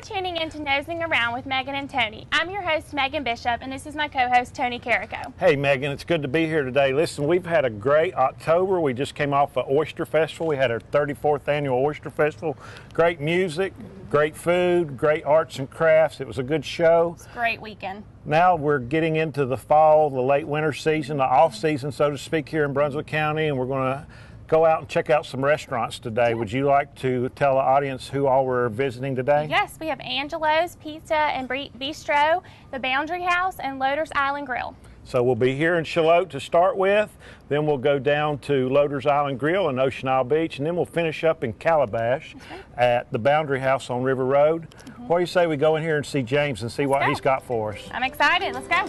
tuning in to Nosing Around with Megan and Tony. I'm your host, Megan Bishop, and this is my co-host, Tony Carico. Hey, Megan, it's good to be here today. Listen, we've had a great October. We just came off an Oyster Festival. We had our 34th annual Oyster Festival. Great music, great food, great arts and crafts. It was a good show. It's a great weekend. Now we're getting into the fall, the late winter season, the off season, so to speak, here in Brunswick County, and we're going to go out and check out some restaurants today. Yeah. Would you like to tell the audience who all we're visiting today? Yes, we have Angelo's Pizza and Bistro, the Boundary House, and Loader's Island Grill. So we'll be here in Shallotte to start with, then we'll go down to Loader's Island Grill in Ocean Isle Beach, and then we'll finish up in Calabash at the Boundary House on River Road. What do you say we go in here and see James and see what he's got for us? I'm excited. Let's go.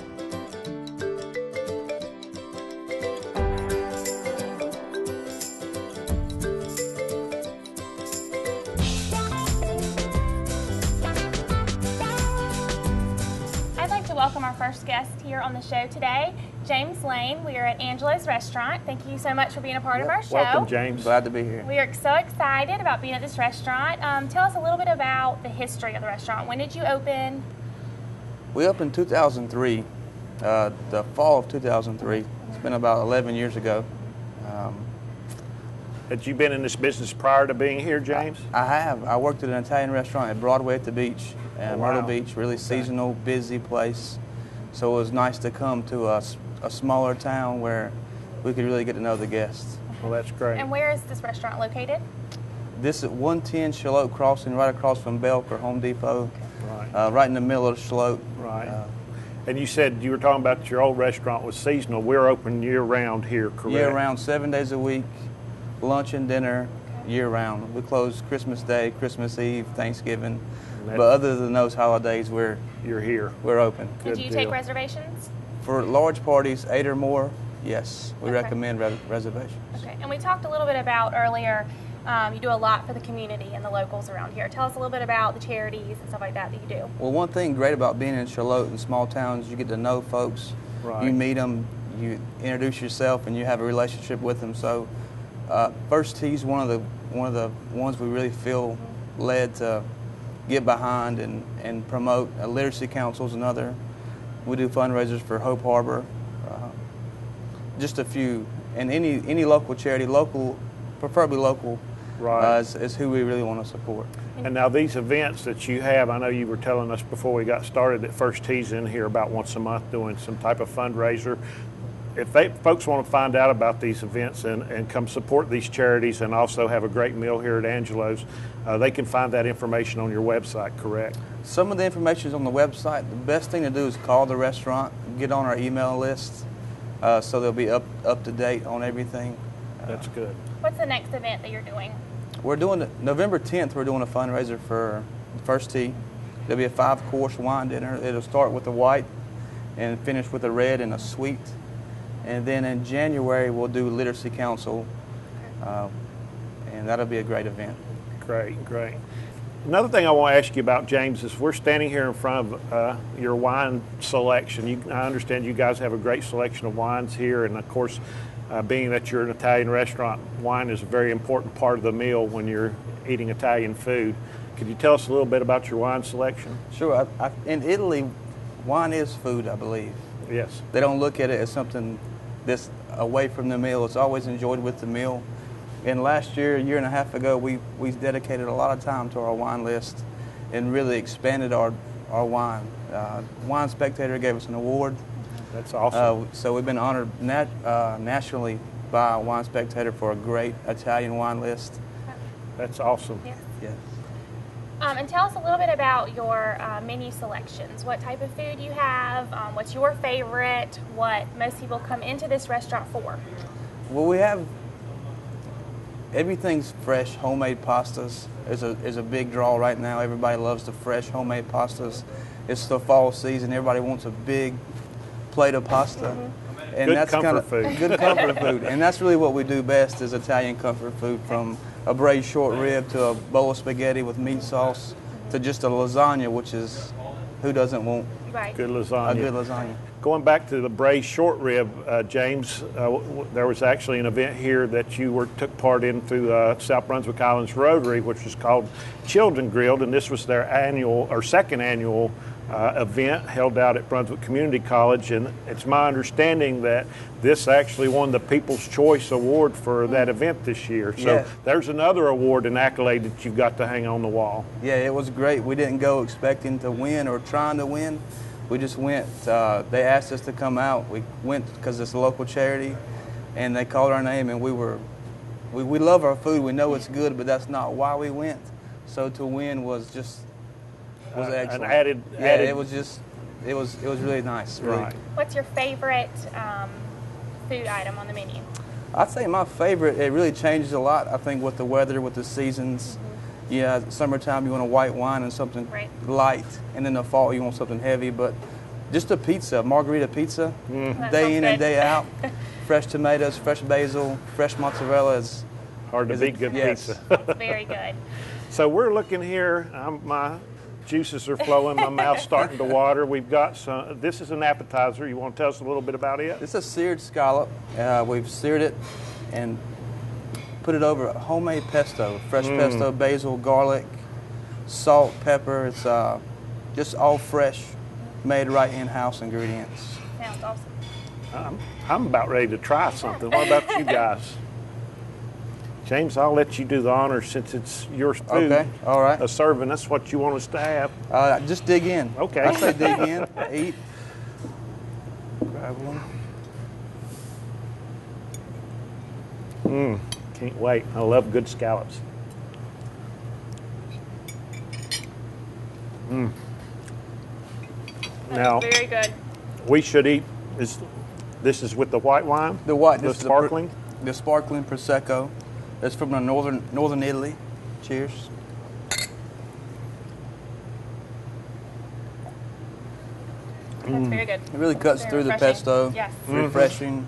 Welcome our first guest here on the show today, James Lane. We are at Angelo's restaurant. Thank you so much for being a part of our show. Welcome, James. Glad to be here. We are so excited about being at this restaurant. Tell us a little bit about the history of the restaurant. When did you open? We opened 2003, the fall of 2003. It's been about 11 years ago. Had you been in this business prior to being here, James? I have. I worked at an Italian restaurant at Broadway at the beach, Myrtle Beach, really seasonal, busy place. So it was nice to come to a smaller town where we could really get to know the guests. Well, that's great. And where is this restaurant located? This is 110 Shallotte Crossing, right across from Belk or Home Depot, right in the middle of Shallotte. Right. And you said you were talking about your old restaurant was seasonal. We're open year-round here, correct? Year-round, 7 days a week, lunch and dinner, year-round. We close Christmas Day, Christmas Eve, Thanksgiving. But other than those holidays, you're here. We're open. And do you take reservations? For large parties, 8 or more, yes. We recommend reservations. Okay. And we talked a little bit about earlier, you do a lot for the community and the locals around here. Tell us a little bit about the charities and stuff like that you do. Well, one thing great about being in Shallotte and small towns, you get to know folks. Right. You meet them, you introduce yourself, and you have a relationship with them. So First Tea's one of the ones we really feel led to get behind and promote. Literacy Council's another. We do fundraisers for Hope Harbor. Just a few. And any local charity, preferably local, is who we really want to support. And now these events that you have, I know you were telling us before we got started that First Tea's in here about once a month doing some type of fundraiser. If folks want to find out about these events and come support these charities and also have a great meal here at Angelo's, they can find that information on your website, correct? Some of the information is on the website. The best thing to do is call the restaurant, get on our email list, so they'll be up to date on everything. That's good. What's the next event that you're doing? We're doing November 10th. We're doing a fundraiser for First Tea. There'll be a 5-course wine dinner. It'll start with a white and finish with a red and a sweet. And then in January, we'll do Literacy Council, and that'll be a great event. Great, great. Another thing I want to ask you about, James, is we're standing here in front of your wine selection. I understand you guys have a great selection of wines here, and of course, being that you're an Italian restaurant, wine is a very important part of the meal when you're eating Italian food. Could you tell us a little bit about your wine selection? Sure. In Italy, wine is food, I believe. Yes. They don't look at it as something that's away from the meal. It's always enjoyed with the meal. And last year, a year and a half ago, we dedicated a lot of time to our wine list and really expanded our wine. Wine Spectator gave us an award. That's awesome. So we've been honored nationally by Wine Spectator for a great Italian wine list. That's awesome. Yes. Yes. And tell us a little bit about your menu selections. What type of food you have, what's your favorite, what most people come into this restaurant for? Well, we have everything's fresh, homemade pastas is a big draw right now. Everybody loves the fresh, homemade pastas. It's the fall season. Everybody wants a big plate of pasta. And good that's comfort food. Good comfort food. And that's really what we do best is Italian comfort food, from a braised short rib to a bowl of spaghetti with meat sauce to just a lasagna, which is, who doesn't want good lasagna? A good lasagna. Going back to the braised short rib, James, there was actually an event here that you took part in through South Brunswick Islands Rotary, which was called Children Grilled, and this was their second annual event held out at Brunswick Community College, and it's my understanding that this actually won the People's Choice Award for that event this year. So there's another award and accolade that you've got to hang on the wall. Yeah, it was great. We didn't go expecting to win or trying to win. We just went. They asked us to come out. We went because it's a local charity, and they called our name, and we love our food. We know it's good, but that's not why we went. So to win was excellent. An added. It was really nice. Really. Right. What's your favorite food item on the menu? I'd say my favorite. It really changes a lot. I think with the weather, with the seasons. Yeah, summertime you want a white wine and something light, and in the fall you want something heavy. But just a pizza, margarita pizza, day in and day out. Fresh tomatoes, fresh basil, fresh mozzarella is hard to beat. Good pizza. That's very good. So we're looking here. My juices are flowing. My mouth's starting to water. We've got some. This is an appetizer. You want to tell us a little bit about it? It's a seared scallop. We've seared it and put it over a homemade pesto, fresh pesto, basil, garlic, salt, pepper. It's just all fresh, made right in-house ingredients. Sounds awesome. I'm about ready to try something. What about you guys? James, I'll let you do the honors since it's your food. Okay, all right. Serving us what you want us to have. Just dig in. Okay. I say dig in, eat. Grab one. Can't wait. I love good scallops. Now, very good. We should eat. This is with the white wine. The sparkling. The sparkling prosecco. That's from the northern Italy. Cheers. That's very good. It really cuts through the pesto. Yes. Refreshing.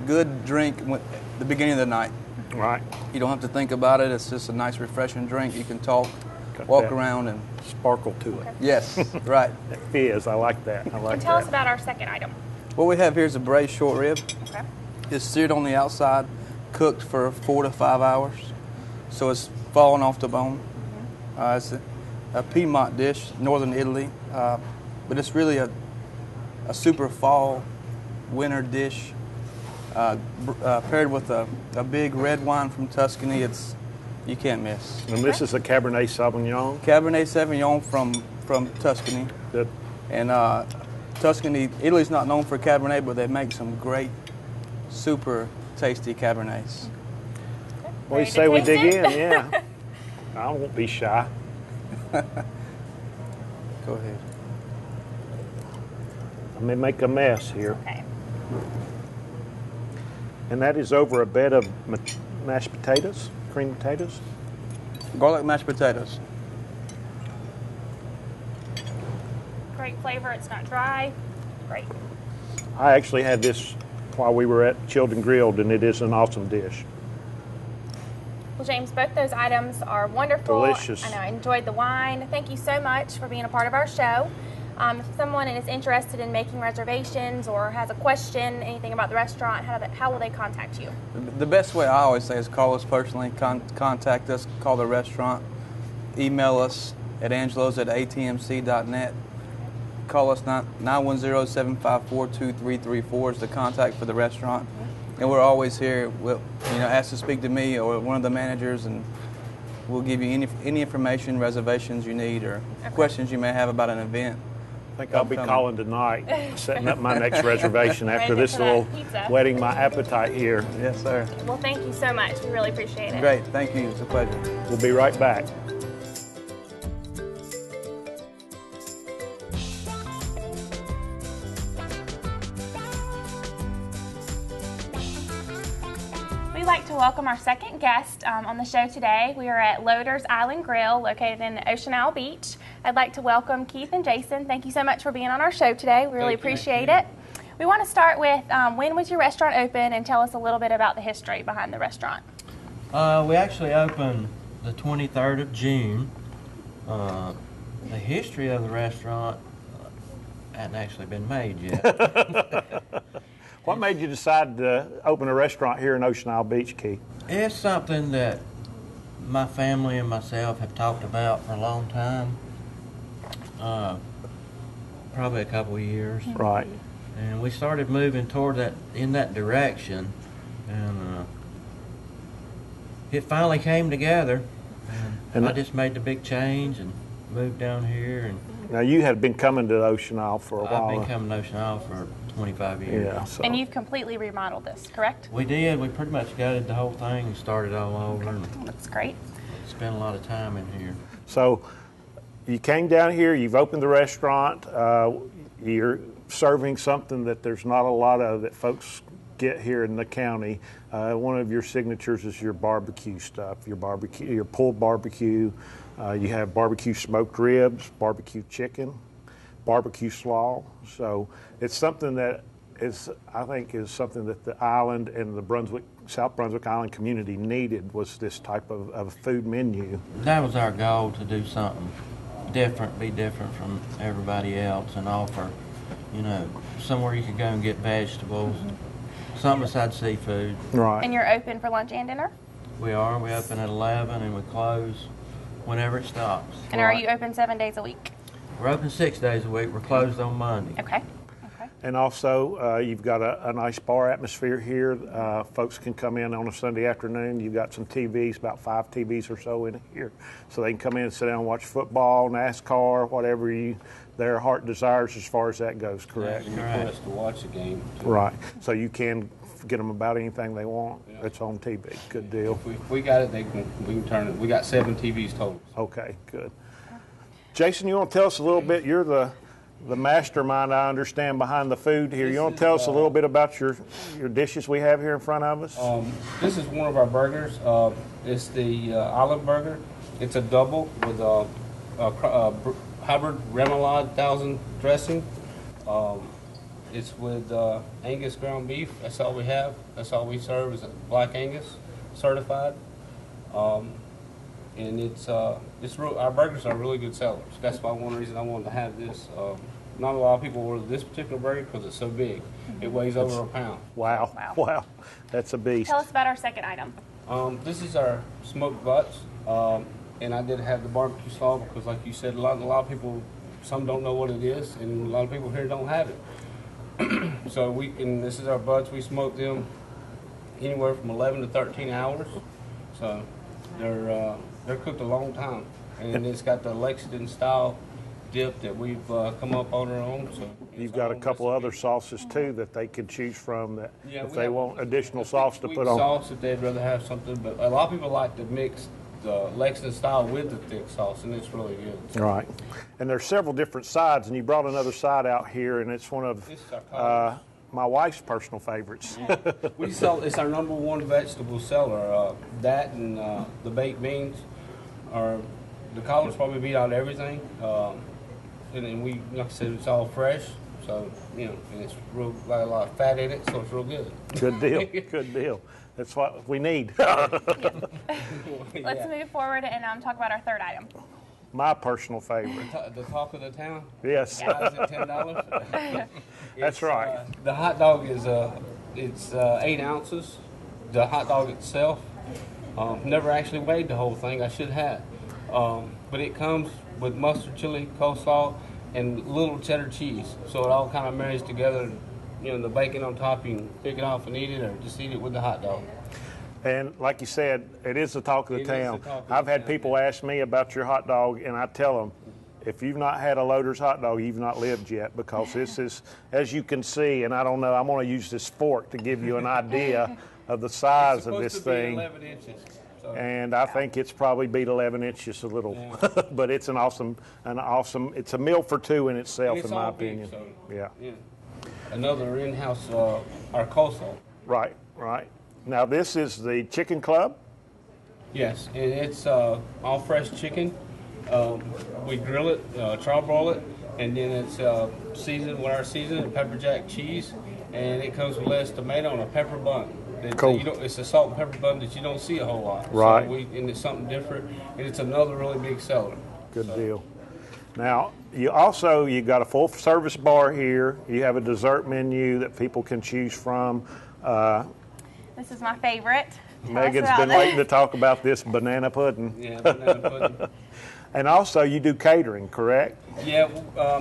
Good drink at the beginning of the night. Right. You don't have to think about it. It's just a nice, refreshing drink. You can talk, walk around, and sparkle to it. Yes, right. That fizz. I like that. And tell us about our second item. What we have here is a braised short rib. Okay. It's seared on the outside, cooked for 4 to 5 hours, so it's falling off the bone. It's a Piedmont dish, northern Italy, but it's really a super fall, winter dish. Paired with a big red wine from Tuscany, you can't miss. And this is a Cabernet Sauvignon? Cabernet Sauvignon from Tuscany. Good. And Tuscany, Italy's not known for Cabernet, but they make some great, super tasty Cabernets. Well, you say we dig in, yeah. I won't be shy. Go ahead. I may make a mess here. Okay. And that is over a bed of mashed potatoes, creamed potatoes? Garlic mashed potatoes. Great flavor. It's not dry. Great. I actually had this while we were at Children Grilled, and it is an awesome dish. Well, James, both those items are wonderful. Delicious. I know. I enjoyed the wine. Thank you so much for being a part of our show. If someone is interested in making reservations or has a question, anything about the restaurant, how will they contact you? The best way, I always say, is call us personally, contact us, call the restaurant, email us at angelos@atmc.net. Call us 910-754-2334 is the contact for the restaurant. And we're always here. We'll, ask to speak to me or one of the managers, and we'll give you any information, reservations you need, or questions you may have about an event. I think I'll be calling tonight, setting up my next reservation after this little whetting my appetite here. Yes, sir. Well, thank you so much. We really appreciate it. Great. Thank you. It's a pleasure. We'll be right back. We'd like to welcome our second guest on the show today. We are at Loader's Island Grill, located in Ocean Isle Beach. I'd like to welcome Keith and Jason. Thank you so much for being on our show today. We really appreciate it. We want to start with when was your restaurant open, and tell us a little bit about the history behind the restaurant. We actually opened the 23rd of June, The history of the restaurant hadn't actually been made yet. What made you decide to open a restaurant here in Ocean Isle Beach, Keith? It's something that my family and myself have talked about for a long time, probably a couple of years. Right. And we started moving toward that, in that direction, and it finally came together. And I just made the big change and moved down here. And now you had been coming to Ocean Isle for a while. I've been coming to Ocean Isle for 25 years. Yeah. So. And you've completely remodeled this, correct? We did. We pretty much gutted the whole thing and started all over. And that's great. spent a lot of time in here. So you came down here. You've opened the restaurant. You're serving something that there's not a lot of that folks get here in the county. One of your signatures is your barbecue stuff, your pulled barbecue. You have barbecue smoked ribs, barbecue chicken, barbecue slaw. So it's something that I think is something that the island and the South Brunswick Island community needed, was this type of food menu. That was our goal, to do something different, be different from everybody else, and offer, somewhere you could go and get vegetables, something besides seafood. Right. And you're open for lunch and dinner? We are. We open at 11 and we close whenever it stops. And are you open 7 days a week? We're open 6 days a week. We're closed on Monday. Okay. And also, you've got a nice bar atmosphere here. Folks can come in on a Sunday afternoon. You've got some TVs, about 5 TVs or so in here. So they can come in and sit down and watch football, NASCAR, whatever their heart desires as far as that goes, correct? Yeah, correct. For us to watch the game, too. Right. So you can get them about anything they want. Yeah. It's on TV. Good deal. If we got it, we can turn it. We got 7 TVs total. Okay, good. Jason, you want to tell us a little bit? You're the mastermind, I understand, behind the food here. You want to tell us a little bit about your dishes we have here in front of us? This is one of our burgers. It's the olive burger. It's a double with a hybrid remoulade 1000 dressing. It's with Angus ground beef. That's all we have. That's all we serve is Black Angus certified. And it's real. Our burgers are really good sellers. That's why one reason I wanted to have this. Not a lot of people order this particular burger because it's so big. It weighs over a pound. Wow. That's a beast. Tell us about our second item. This is our smoked butts. And I did have the barbecue slaw because, like you said, a lot of people, some don't know what it is, and a lot of people here don't have it. So this is our butts. We smoke them anywhere from 11 to 13 hours. So they're cooked a long time, and it's got the Lexington style dip that we've come up on our own. So you've got a couple other sauces too that they could choose from that if they want additional sauce to put on. Sauce if they'd rather have something, but a lot of people like to mix the Lexington style with the thick sauce, and it's really good. Right. And there's several different sides, and you brought another side out here, and it's one of my wife's personal favorites. Yeah. It's our #1 vegetable seller. That and the baked beans the collards probably beat out everything. And then like I said, it's all fresh. So, and it's real, like a lot of fat in it, so it's real good. Good deal. Good deal. That's what we need. Let's move forward and talk about our third item. My personal favorite. The talk of the town? Yes. Why is it $10? That's right. The hot dog is it's 8 ounces. The hot dog itself, never actually weighed the whole thing. I should have. But it comes with mustard, chili, coleslaw, and little cheddar cheese. So it all kind of marries together. The bacon on top, you can pick it off and eat it, or just eat it with the hot dog. And like you said, it is the talk of the town. I've had people ask me about your hot dog, and I tell them, if you've not had a Loader's hot dog, you've not lived yet, because this is, as you can see, and I don't know, I'm going to use this fork to give you an idea of the size of this thing. It's supposed to be 11 inches. So. And I think it's probably beat 11 inches a little, but it's it's a meal for two in itself, in my opinion. Big, so, yeah. Another in-house, our coleslaw. Right. Now this is the chicken club? Yes, and it's all fresh chicken. We grill it, charbroil it, and then it's seasoned with our seasoned pepper jack cheese, and it comes with lettuce, tomato, and a pepper bun. Cool. It's a salt and pepper bun that you don't see a whole lot. Right. So and it's something different, and it's another really big seller. Good deal. Now, you got a full service bar here. You have a dessert menu that people can choose from. This is my favorite. Megan's been waiting to talk about this banana pudding. Yeah, banana pudding. And also, you do catering, correct? Yeah,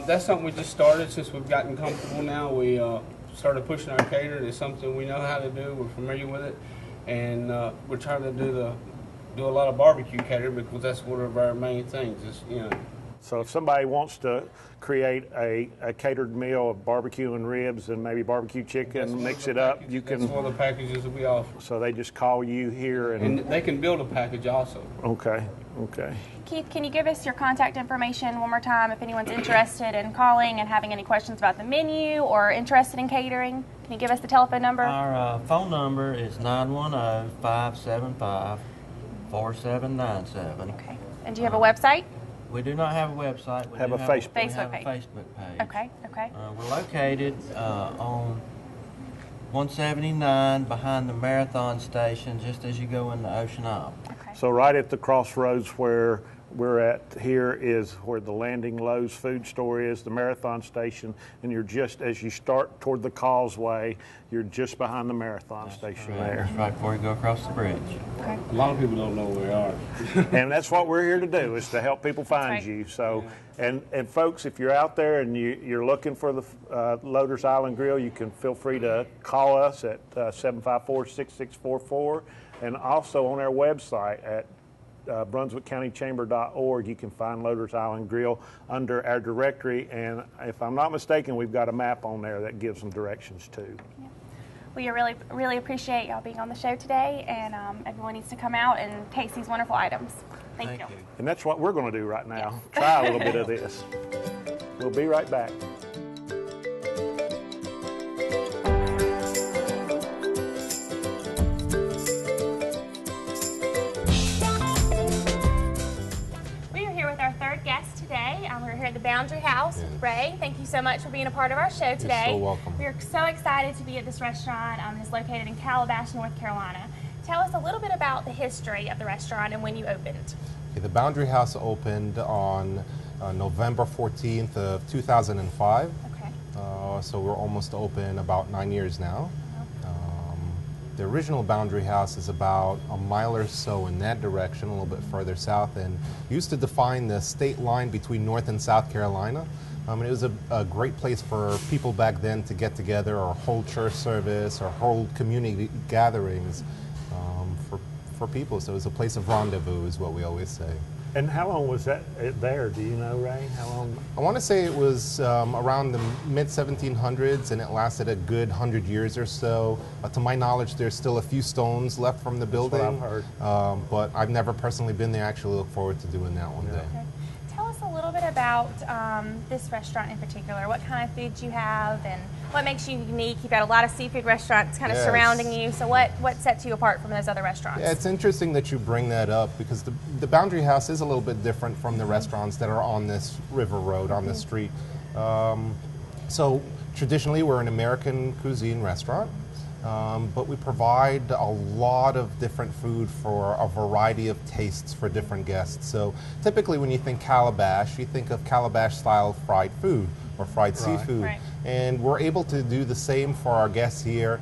that's something we just started since we've gotten comfortable now. We started pushing our catering. It's something we know how to do. We're familiar with it, and we're trying to do a lot of barbecue catering because that's one of our main things. Is, you know. So if somebody wants to create a catered meal of barbecue and ribs and maybe barbecue chicken, mix it up, you can. That's one of the packages that we offer. So they just call you here and they can build a package also. Okay. Keith, can you give us your contact information one more time if anyone's interested in calling and having any questions about the menu or interested in catering? Can you give us the telephone number? Our phone number is 910-575-4797. Okay. And do you have a website? We do not have a website. We have a Facebook page. Okay. We're located on 179 behind the Marathon Station, just as you go into Ocean Isle. Okay. So right at the crossroads where we're at here is where the Landing Lowe's food store is, the Marathon Station, and you're just, as you start toward the causeway, you're just behind the Marathon Station there. It's right before you go across the bridge. Okay. A lot of people don't know where we are. And that's what we're here to do, is to help people find right. you. So, and folks, if you're out there and you're looking for the Loder's Island Grill, you can feel free to call us at 754-6644, and also on our website at BrunswickCountyChamber.org, you can find Loder's Island Grill under our directory, and if I'm not mistaken, we've got a map on there that gives them directions too. Yeah. We really appreciate y'all being on the show today, and everyone needs to come out and taste these wonderful items. Thank you. And that's what we're going to do right now. Try a little bit of this. We'll be right back. We're here at the Boundary House with Ray. Thank you so much for being a part of our show today. You're so welcome. We are so excited to be at this restaurant. It's located in Calabash, North Carolina. Tell us a little bit about the history of the restaurant and when you opened. Okay, the Boundary House opened on November 14th of 2005. Okay. So we're almost open about 9 years now. The original Boundary House is about a mile or so in that direction, a little bit further south, and used to define the state line between North and South Carolina. And it was a great place for people back then to get together or hold church service or hold community gatherings for people. So it was a place of rendezvous, is what we always say. And how long was that there? Do you know, Ray? How long? I want to say it was around the mid-1700s, and it lasted a good 100 years or so. To my knowledge, there's still a few stones left from the building. That's what I've heard. But I've never personally been there. I actually look forward to doing that one day. Okay. Tell us a little bit about this restaurant in particular. What kind of foods you have and what makes you unique? You've got a lot of seafood restaurants kind of surrounding you. So what sets you apart from those other restaurants? Yeah, it's interesting that you bring that up because the Boundary House is a little bit different from the restaurants that are on this river road, on this street. So traditionally, we're an American cuisine restaurant. But we provide a lot of different food for a variety of tastes for different guests. So typically when you think Calabash, you think of Calabash-style fried food or fried seafood. Right. And we're able to do the same for our guests here.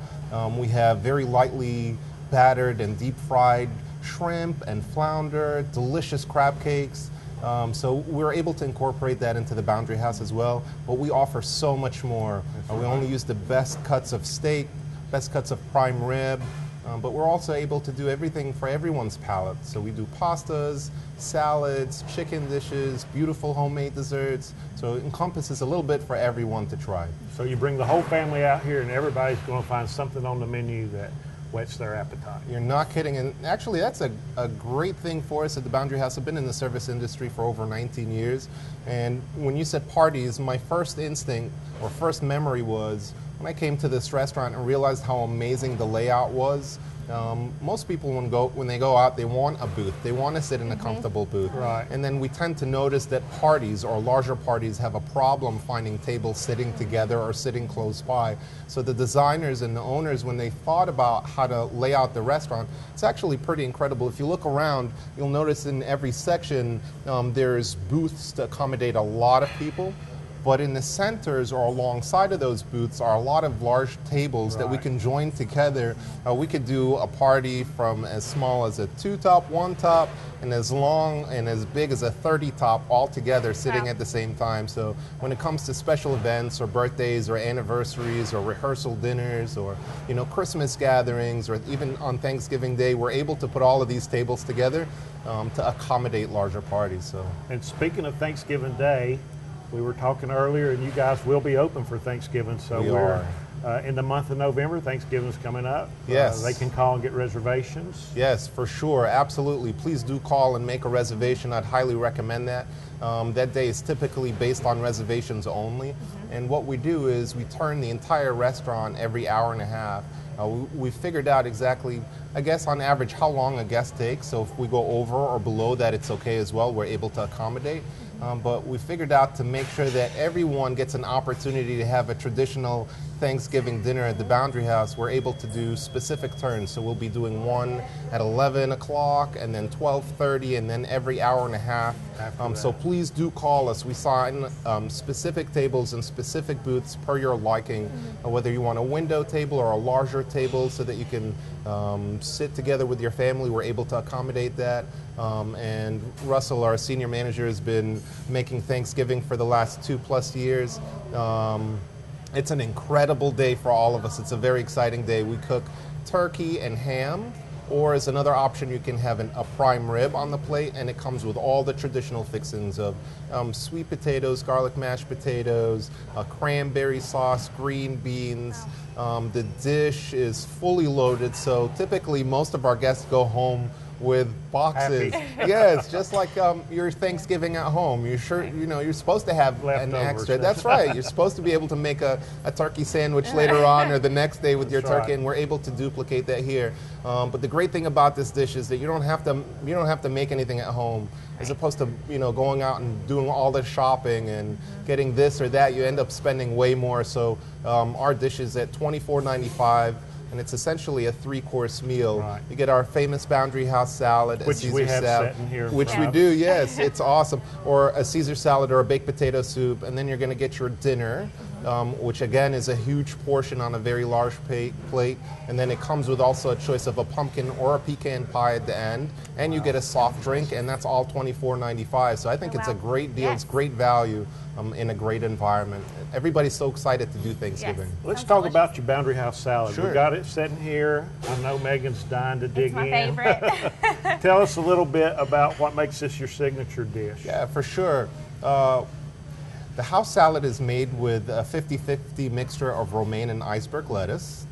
We have very lightly battered and deep-fried shrimp and flounder, delicious crab cakes. So we're able to incorporate that into the Boundary House as well. But we offer so much more. We only use the best cuts of steak, best cuts of prime rib, but we're also able to do everything for everyone's palate. So we do pastas, salads, chicken dishes, beautiful homemade desserts. So it encompasses a little bit for everyone to try. So you bring the whole family out here and everybody's going to find something on the menu that whets their appetite. You're not kidding. And actually, that's a great thing for us at the Boundary House. I've been in the service industry for over 19 years. And when you said parties, my first instinct or first memory was when I came to this restaurant and realized how amazing the layout was. Most people when they go out, they want a booth. They want to sit in a comfortable booth. Right. And then we tend to notice that parties or larger parties have a problem finding tables sitting together or sitting close by. So the designers and the owners, when they thought about how to lay out the restaurant, it's actually pretty incredible. If you look around, you'll notice in every section there's booths to accommodate a lot of people. But in the centers or alongside of those booths are a lot of large tables that we can join together. We could do a party from as small as a 2-top, 1-top, and as long and as big as a 30-top all together sitting at the same time. So when it comes to special events or birthdays or anniversaries or rehearsal dinners or Christmas gatherings or even on Thanksgiving Day, we're able to put all of these tables together to accommodate larger parties. So. And speaking of Thanksgiving Day, we were talking earlier, and you guys will be open for Thanksgiving. So we're in the month of November. Thanksgiving's coming up. Yes. They can call and get reservations. Yes, for sure. Absolutely. Please do call and make a reservation. I'd highly recommend that. That day is typically based on reservations only. And what we do is we turn the entire restaurant every hour and a half. We figured out exactly, I guess, on average, how long a guest takes. So if we go over or below that, it's okay as well. We're able to accommodate. But we figured out to make sure that everyone gets an opportunity to have a traditional Thanksgiving dinner at the Boundary House. We're able to do specific turns. So we'll be doing one at 11 o'clock and then 12:30 and then every hour and a half. So please do call us. We sign specific tables and specific booths per your liking, whether you want a window table or a larger table so that you can sit together with your family. We're able to accommodate that. And Russell, our senior manager, has been making Thanksgiving for the last 2+ years. It's an incredible day for all of us. It's a very exciting day. We cook turkey and ham, or as another option, you can have a prime rib on the plate, and it comes with all the traditional fixings of sweet potatoes, garlic mashed potatoes, cranberry sauce, green beans. The dish is fully loaded, so typically most of our guests go home with boxes. Yes, just like your Thanksgiving at home. You're supposed to have an extra. That's right. You're supposed to be able to make a turkey sandwich later on or the next day with your turkey, and we're able to duplicate that here. But the great thing about this dish is that you don't have to make anything at home. As opposed to going out and doing all the shopping and getting this or that, you end up spending way more. So our dish is at $24.95. And it's essentially a 3-course meal. Right. You get our famous Boundary House salad, which a Caesar we have salad, sitting here, which we do. Yes, it's awesome. Or a Caesar salad or a baked potato soup, and then you're going to get your dinner, which again is a huge portion on a very large plate. And then it comes with also a choice of a pumpkin or a pecan pie at the end, and you get a soft drink, and that's all $24.95. So I think it's a great deal. It's great value. In a great environment. Everybody's so excited to do Thanksgiving. Yes. Let's talk about your Boundary House salad. Sure. We got it sitting here. I know Megan's dying to dig It's my in. favorite. Tell us a little bit about what makes this your signature dish. Yeah, for sure. The house salad is made with a 50-50 mixture of romaine and iceberg lettuce.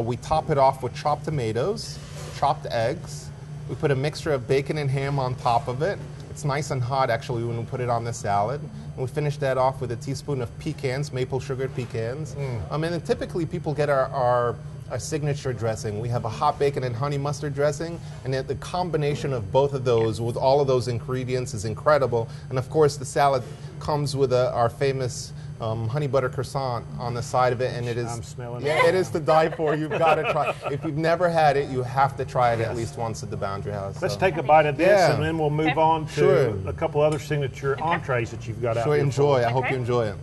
We top it off with chopped tomatoes, chopped eggs. We put a mixture of bacon and ham on top of it. It's nice and hot, actually, when we put it on the salad. And we finish that off with a teaspoon of pecans, maple sugared pecans. And then typically people get our signature dressing. We have a hot bacon and honey mustard dressing, and the combination of both of those with all of those ingredients is incredible. And of course, the salad comes with our famous honey butter croissant on the side of it, and it is, I'm smelling it is to die for. You've got to try. If you've never had it, you have to try it at least once at the Boundary House. Let's so. take a bite of this, Yeah. and then we'll move on to Sure. a couple other signature entrees that you've got out Sure, here. enjoy. I hope Okay. you enjoy it.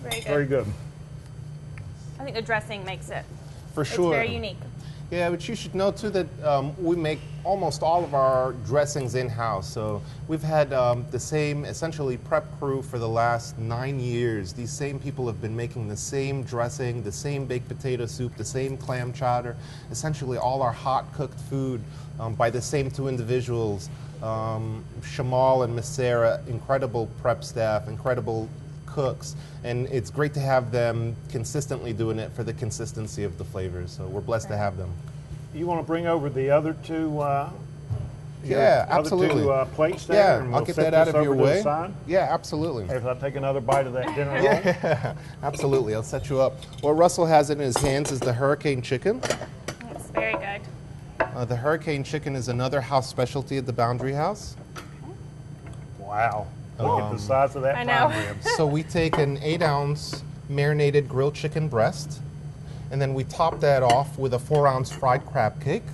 Very good. Very good. I think the dressing makes it. For sure. It's very unique. Yeah, but you should know too that we make almost all of our dressings in-house. So we've had the same essentially prep crew for the last 9 years. These same people have been making the same dressing, the same baked potato soup, the same clam chowder, essentially all our hot cooked food by the same 2 individuals. Shamal and Miss Sarah, incredible prep staff, incredible cooks, and it's great to have them consistently doing it for the consistency of the flavors. So we're blessed to have them. You want to bring over the other 2 Yeah, absolutely. Other two plates there, Yeah, and I'll we'll get set that out this of over your to the way. side. Yeah, absolutely. If I take another bite of that dinner roll. Yeah, absolutely. I'll set you up. What Russell has in his hands is the Hurricane Chicken. It's very good. The Hurricane Chicken is another house specialty at the Boundary House. Wow. Look at the size of that I know. prime rib. So we take an 8-ounce marinated grilled chicken breast, and then we top that off with a 4-ounce fried crab cake.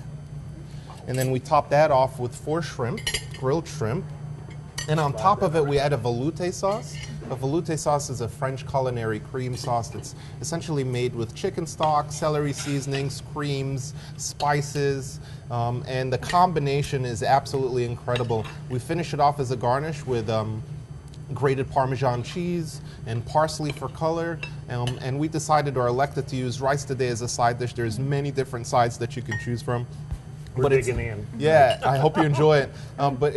And then we top that off with 4 shrimp, grilled shrimp. And on top of it, we add a velouté sauce. A velouté sauce is a French culinary cream sauce that's essentially made with chicken stock, celery seasonings, creams, spices, and the combination is absolutely incredible. We finish it off as a garnish with grated Parmesan cheese and parsley for color. And we decided or elected to use rice today as a side dish. There's many different sides that you can choose from. We're digging in. Yeah, I hope you enjoy it. But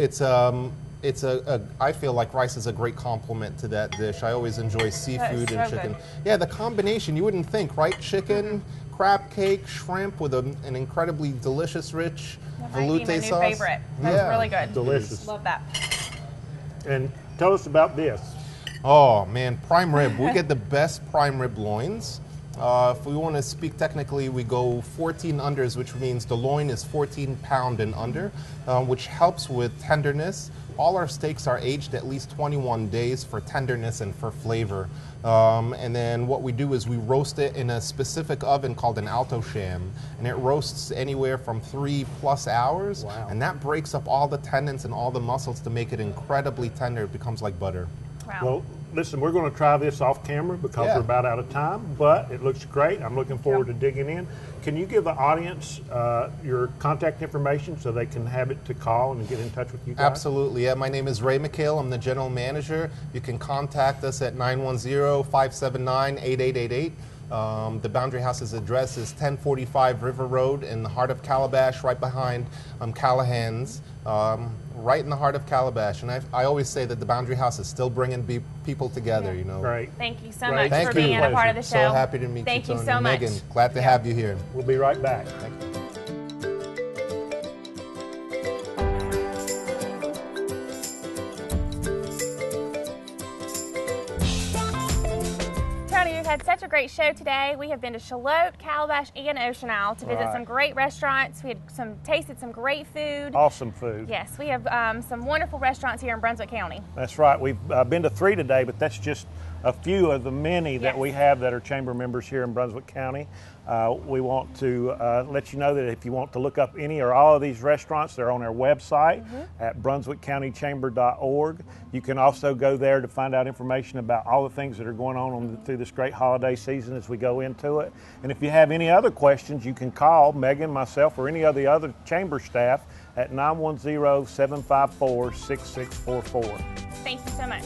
I feel like rice is a great complement to that dish. I always enjoy seafood and so chicken. good. Yeah, the combination, you wouldn't think, right? Chicken, crab cake, shrimp with an incredibly delicious, rich That might be my velouté new sauce. favorite. That's really good. Delicious. Love that. And tell us about this. Oh man, prime rib. We get the best prime rib loins. If we want to speak technically, we go 14 unders, which means the loin is 14 pound and under, which helps with tenderness. All our steaks are aged at least 21 days for tenderness and for flavor. And then what we do is we roast it in a specific oven called an Alto Sham, and it roasts anywhere from 3+ hours. Wow. And that breaks up all the tendons and all the muscles to make it incredibly tender. It becomes like butter. Wow. Well, listen, we're going to try this off camera because Yeah. we're about out of time, but it looks great. I'm looking forward to digging in. Can you give the audience your contact information so they can have it to call and get in touch with you guys? Absolutely. Yeah, my name is Ray McHale. I'm the general manager. You can contact us at 910-579-8888. The Boundary House's address is 1045 River Road in the heart of Calabash, right behind Callahan's, right in the heart of Calabash. And I always say that the Boundary House is still bringing people together, you know. Great. Thank you so Great. much Thank for you. being a part of the show. So happy to meet Thank you, you Tony. so much. Megan, glad to have you here. We'll be right back. Thank you. Tony, we've had such a great show today. We have been to Shallotte, Calabash, and Ocean Isle to visit some great restaurants. We had tasted some great food. Awesome food. Yes, we have some wonderful restaurants here in Brunswick County. That's right. We've been to 3 today, but that's just a few of the many that Yes. we have that are chamber members here in Brunswick County. We want to let you know that if you want to look up any or all of these restaurants, they're on our website at brunswickcountychamber.org. You can also go there to find out information about all the things that are going on through this great holiday season as we go into it. And if you have any other questions, you can call Megan, myself, or any of the other chamber staff at 910-754-6644. Thank you so much.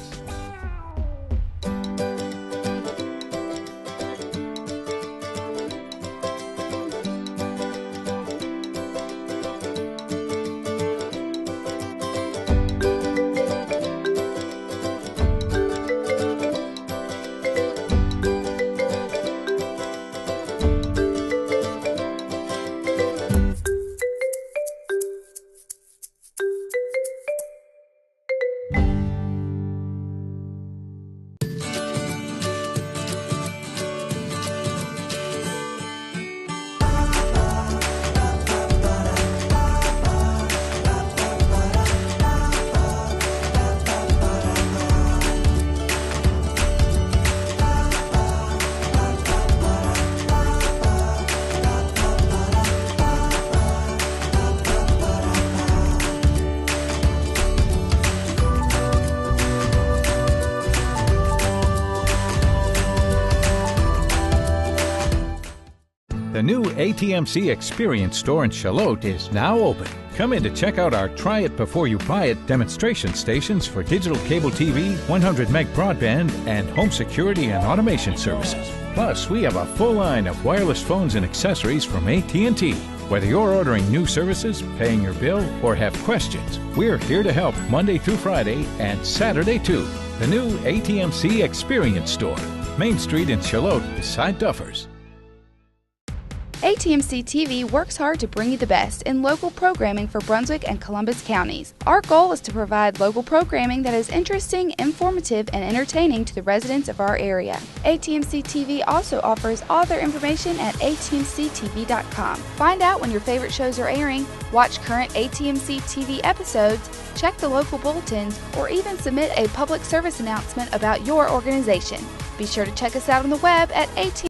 The new ATMC Experience store in Shallotte is now open. Come in to check out our Try It Before You Buy It demonstration stations for digital cable TV, 100 meg broadband, and home security and automation services. Plus, we have a full line of wireless phones and accessories from AT&T. Whether you're ordering new services, paying your bill, or have questions, we're here to help Monday through Friday and Saturday too. The new ATMC Experience store, Main Street in Shallotte beside Duffers. ATMC TV works hard to bring you the best in local programming for Brunswick and Columbus counties. Our goal is to provide local programming that is interesting, informative, and entertaining to the residents of our area. ATMC TV also offers all their information at atmctv.com. Find out when your favorite shows are airing, watch current ATMC TV episodes, check the local bulletins, or even submit a public service announcement about your organization. Be sure to check us out on the web at ATMC.